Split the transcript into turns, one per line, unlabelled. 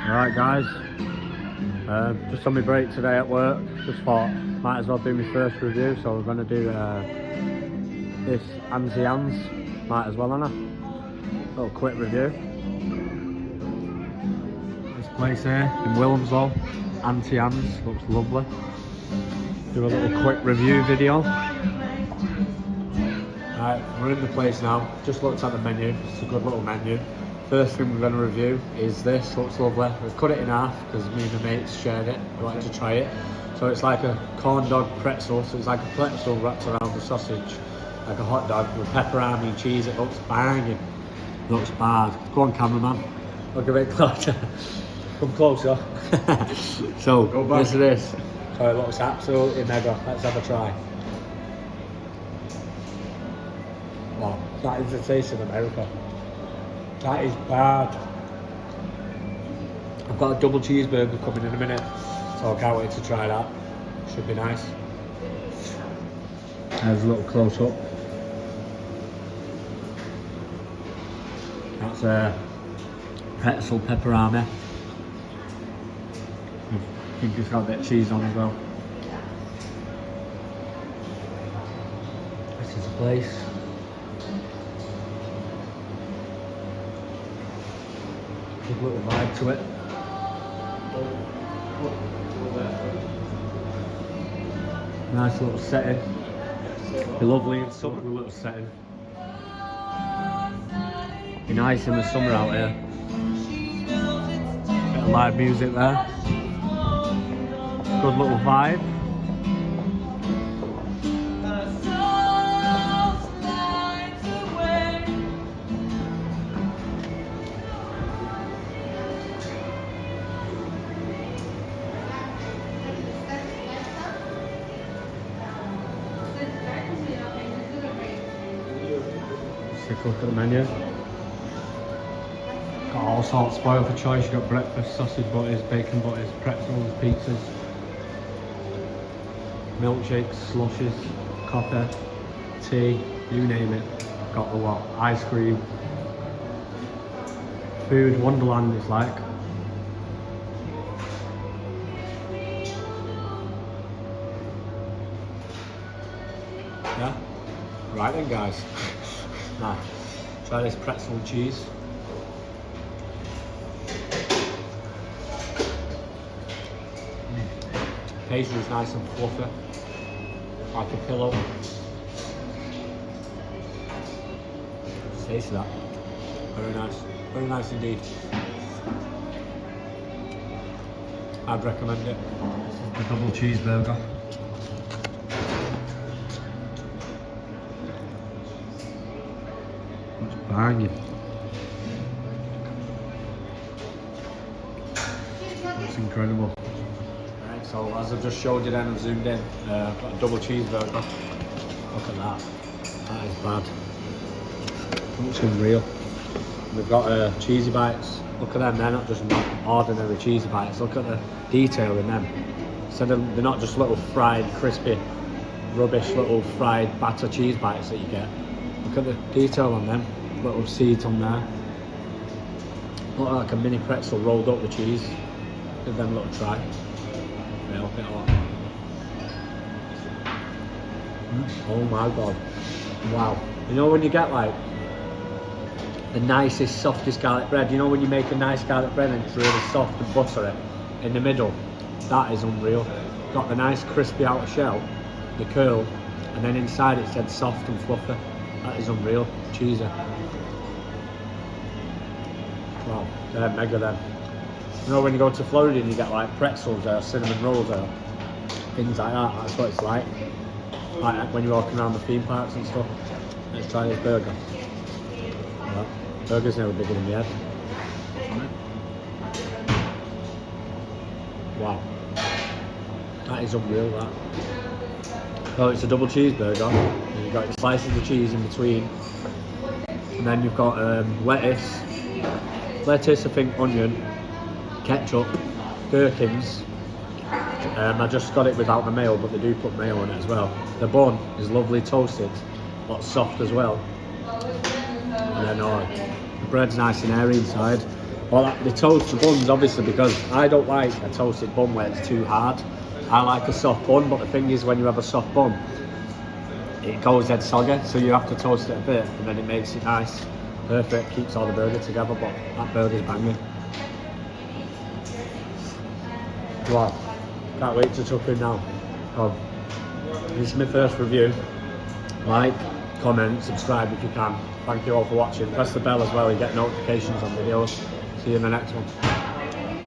Alright guys, just on my break today at work, just thought might as well do my first review, so we're going to do this Auntie might as well, Anna. Little quick review. This place here in Wilmslow, Auntie looks lovely. Do a little quick review video. Right, we're in the place now, just looked at the menu, it's a good little menu. First thing we're going to review is this, looks lovely. We've cut it in half because me and my mates shared it, we wanted to try it. So it's like a corn dog pretzel, so it's like a pretzel wrapped around the sausage, like a hot dog with pepperoni and cheese. It looks banging, looks bad. Go on cameraman, look a bit closer, come closer. So, this is this. So it looks absolutely mega, let's have a try. Wow, that is the taste of America. That is bad. I've got a double cheeseburger coming in a minute, so I can't wait to try that. Should be nice. There's a little close up. That's a pretzel pepperoni. I think it's got a bit of cheese on as well. This is the place. Good little vibe to it. Nice little setting. Be lovely in summer, little setting. Be nice in the summer out here. Bit of live music there. Good little vibe. Take a look at the menu. Got all sorts spoiled for choice. You've got breakfast, sausage butters, bacon butters, pretzels, pizzas, milkshakes, slushes, coffee, tea, you name it. Got the lot. Ice cream. Food wonderland it's like. Yeah? Right then guys. Now, try this pretzel and cheese. Pastry is nice and fluffy, like a pillow. Taste that. Very nice indeed. I'd recommend it. This is the double cheeseburger. It's banging. It's incredible. Right, so as I've just showed you then and zoomed in, I've got a double cheeseburger. Look at that. That is bad. Looks unreal. We've got cheesy bites. Look at them, they're not just ordinary cheesy bites. Look at the detail in them. So they're not just little fried, crispy, rubbish little fried batter cheese bites that you get. Look at the detail on them. Little seeds on there. Look like a mini pretzel rolled up with cheese. Give them a little try. Bit hot. Oh my god. Wow. You know when you get like the nicest, softest garlic bread? You know when you make a nice garlic bread and it's really soft and buttery in the middle? That is unreal. Got the nice crispy outer shell, the curl, and then inside it's dead soft and fluffy. That is unreal. Cheesy. Wow, they're mega then. You know when you go to Florida and you get like pretzels or cinnamon rolls or things like that, that's what it's like. Like when you're walking around the theme parks and stuff. Let's try this burger. Well, burger's never bigger than my head. Wow. That is unreal, that. So it's a double cheeseburger. And you've got your slices of cheese in between. And then you've got lettuce, I think onion, ketchup, gherkins. I just got it without the mayo, but they do put mayo on it as well. The bun is lovely toasted, but soft as well. And then the bread's nice and airy inside. Well, they toast the buns obviously because I don't like a toasted bun where it's too hard. I like a soft bun, but the thing is when you have a soft bun, it goes dead soggy, so you have to toast it a bit and then it makes it nice. Perfect, keeps all the burger together, but that burger's banging. Wow, can't wait to chuck in now. This is my first review. Like, comment, subscribe if you can. Thank you all for watching. Press the bell as well, you get notifications on videos. See you in the next one.